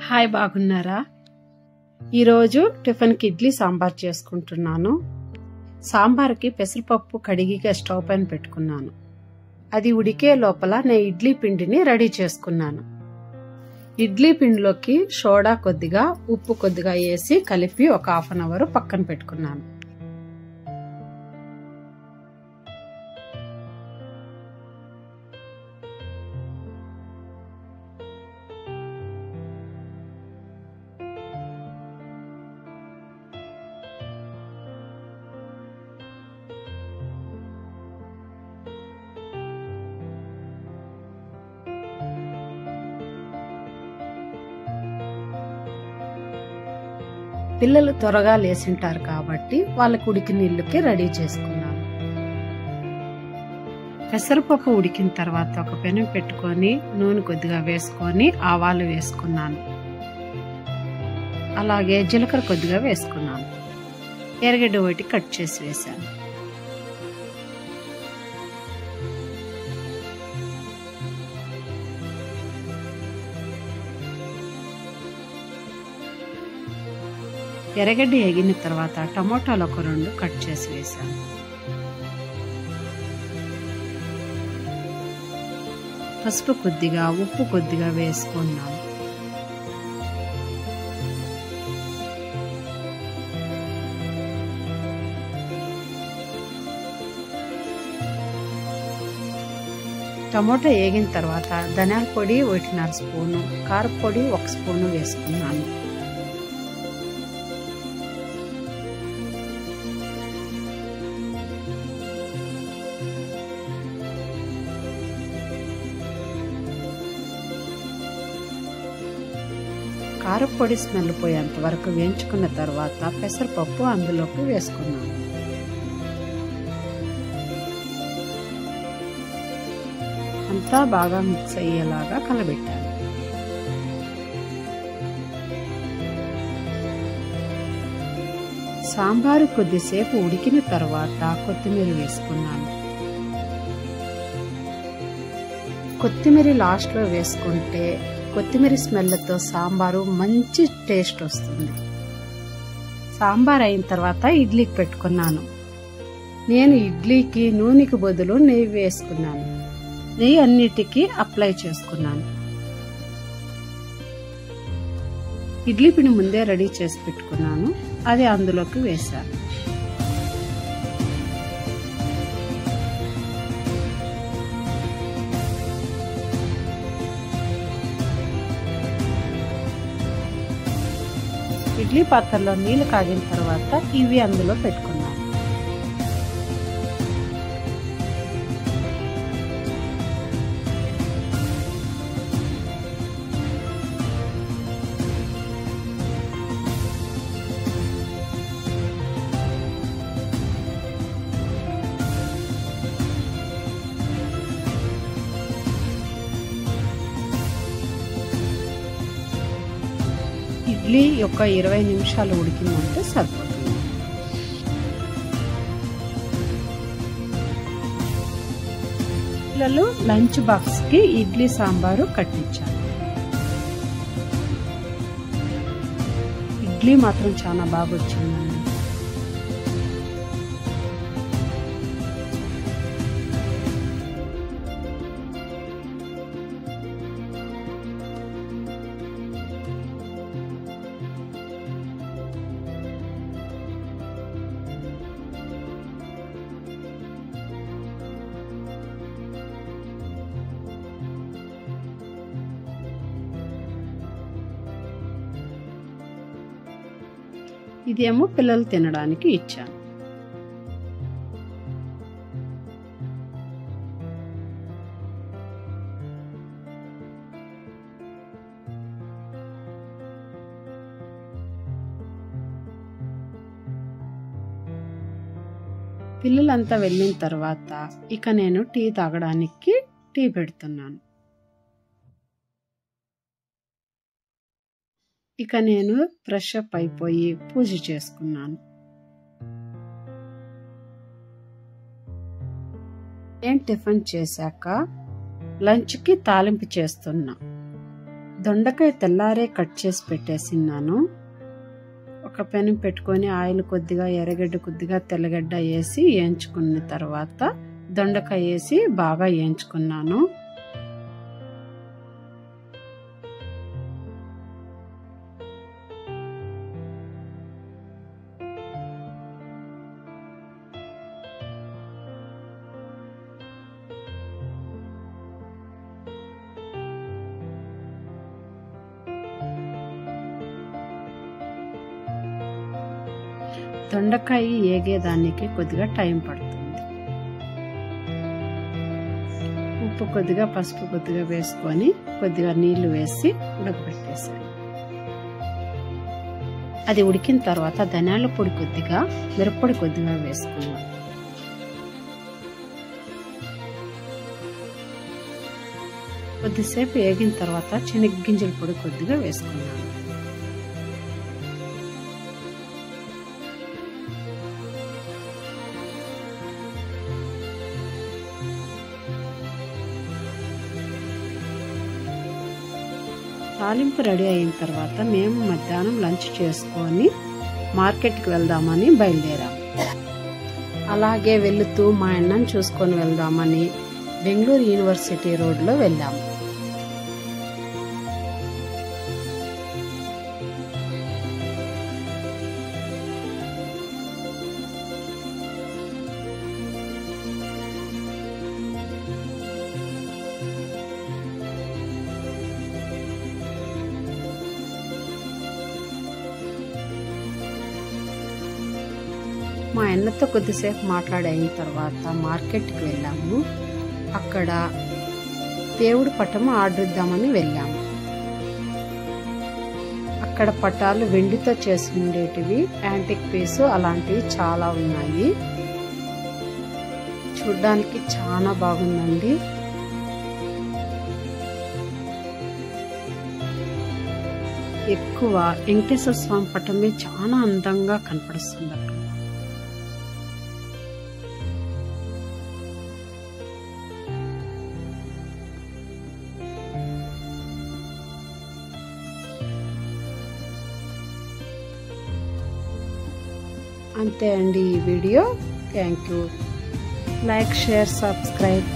Hi, బాగున్నారా? ఈరోజు టిఫిన్కి ఇడ్లీ సాంబార్ చేసుకుంటున్నాను. సాంబార్కి పెసరపప్పు కడిగిగా స్టవ్ పైన పెట్టుకున్నాను. అది ఉడికే లోపల నేను ఇడ్లీ పిండిని రెడీ చేసుకున్నాను. ఇడ్లీ పిండిలోకి సోడా కొద్దిగా, ఉప్పు కొద్దిగా వేసి కలిపి ఒక హాఫ్ అన్ అవర్ పక్కన పెట్టుకున్నాను. పిల్లలు త్వరగా లేచింటారు కాబట్టి వాళ్ళకి ఉడికిన నీళ్ళకి రెడీ చేసుకున్నాను. పెసరపప్పు ఉడికిన తర్వాత ఒక పెనం పెట్టుకొని నూనె కొద్దిగా వేసుకొని ఆవాలు వేసుకున్నాను. అలాగే జీలకర్ర కొద్దిగా వేసుకున్నాను. ఎర్రగడ్డ ఒకటి కట్ చేసి వేశాను. ఎర్రగడ్డ ఎగిన తర్వాత టమోటాలు ఒక 2 కట్ చేసి వేసాను. పసుపు కొద్దిగా, ఉప్పు కొద్దిగా వేసుకున్నాను. టమోటా వేగిన తర్వాత ధనియాల పొడి 1.5 స్పూను, కారపొడి 1 స్పూను వేసుకున్నాను. కారపొడి స్మెల్ పోయేంత వరకు వేయించుకున్న తర్వాత పెసరపప్పు అందులోకి వేసుకున్నాను. అంతా బాగా మిక్స్ అయ్యేలాగా కలబెట్టాను. సాంబారు కొద్దిసేపు ఉడికిన తర్వాత కొత్తిమీర వేసుకున్నాను. కొత్తిమీర లాస్ట్లో వేసుకుంటే కొత్తిమీర స్మెల్తో సాంబారు మంచి టేస్ట్ వస్తుంది. సాంబార్ అయిన తర్వాత ఇడ్లీకి పెట్టుకున్నాను. నేను ఇడ్లీకి నూనెకి బదులు నెయ్యి వేసుకున్నాను. నెయ్యి అన్నిటికీ అప్లై చేసుకున్నాను. ఇడ్లీ పిండి ముందే రెడీ చేసి పెట్టుకున్నాను. అది అందులోకి వేశాను. ఇడ్లీ పాత్రలో నీళ్లు కాగిన తర్వాత ఇవి అందులో పెట్టుకున్నాను. ఇడ్లీ ఒక 20 నిమిషాలు ఉడికిందంటే సరిపోతుంది. పిల్లలు లంచ్ బాక్స్ కి ఇడ్లీ సాంబారు కట్టించాను. ఇడ్లీ మాత్రం చాలా బాగా వచ్చిందండి. ఇదేమో పిల్లలు తినడానికి ఇచ్చాను. పిల్లలంతా వెళ్ళిన తర్వాత ఇక నేను టీ తాగడానికి టీ పెడుతున్నాను. ఇక నేను ఫ్రెష్ అప్ అయిపోయి పూజ చేసుకున్నాను. నేను టిఫిన్ చేశాక లంచ్కి తాలింపు చేస్తున్నా. దొండకాయ తెల్లారే కట్ చేసి పెట్టేసిన్నాను. ఒక పెనం పెట్టుకొని ఆయిల్ కొద్దిగా, ఎర్రగడ్డ కొద్దిగా, తెల్లగడ్డ వేసి వేయించుకున్న తర్వాత దొండకాయ వేసి బాగా వేయించుకున్నాను. దొండకాయ ఏగేదానికి కొద్దిగా టైం పడుతుంది. ఉప్పు కొద్దిగా, పసుపు కొద్దిగా వేసుకొని కొద్దిగా నీళ్లు వేసి ఉడకబెట్టేసాను. అది ఉడికిన తర్వాత ధనియాల పొడి కొద్దిగా, మిరప్పొడి కొద్దిగా వేసుకున్నాను. కొద్దిసేపు వేగిన తర్వాత శనగగింజల పొడి కొద్దిగా వేసుకున్నాను. తాలింపు రెడీ అయిన తర్వాత మేము మధ్యాహ్నం లంచ్ చేసుకొని మార్కెట్కి వెళ్దామని బయలుదేరాము. అలాగే వెళుతూ మా అన్నను చూసుకొని వెళ్దామని బెంగళూరు యూనివర్సిటీ రోడ్లో వెళ్ళాము. మా అన్నతో కొద్దిసేపు మాట్లాడిన తర్వాత మార్కెట్కి వెళ్ళాము. అక్కడ దేవుడి పటము ఆర్డర్ ఇద్దామని వెళ్ళాము. అక్కడ పటాలు వెండితో చేసి ఉండేటివి, యాంటిక్ పీసు అలాంటివి చాలా ఉన్నాయి. చూడ్డానికి చాలా బాగుందండి. ఎక్కువ వెంకటేశ్వర స్వామి పటమే చాలా అందంగా కనపడుతుంది అక్కడ. అంతే అండి ఈ video. Thank you. Like, share, subscribe.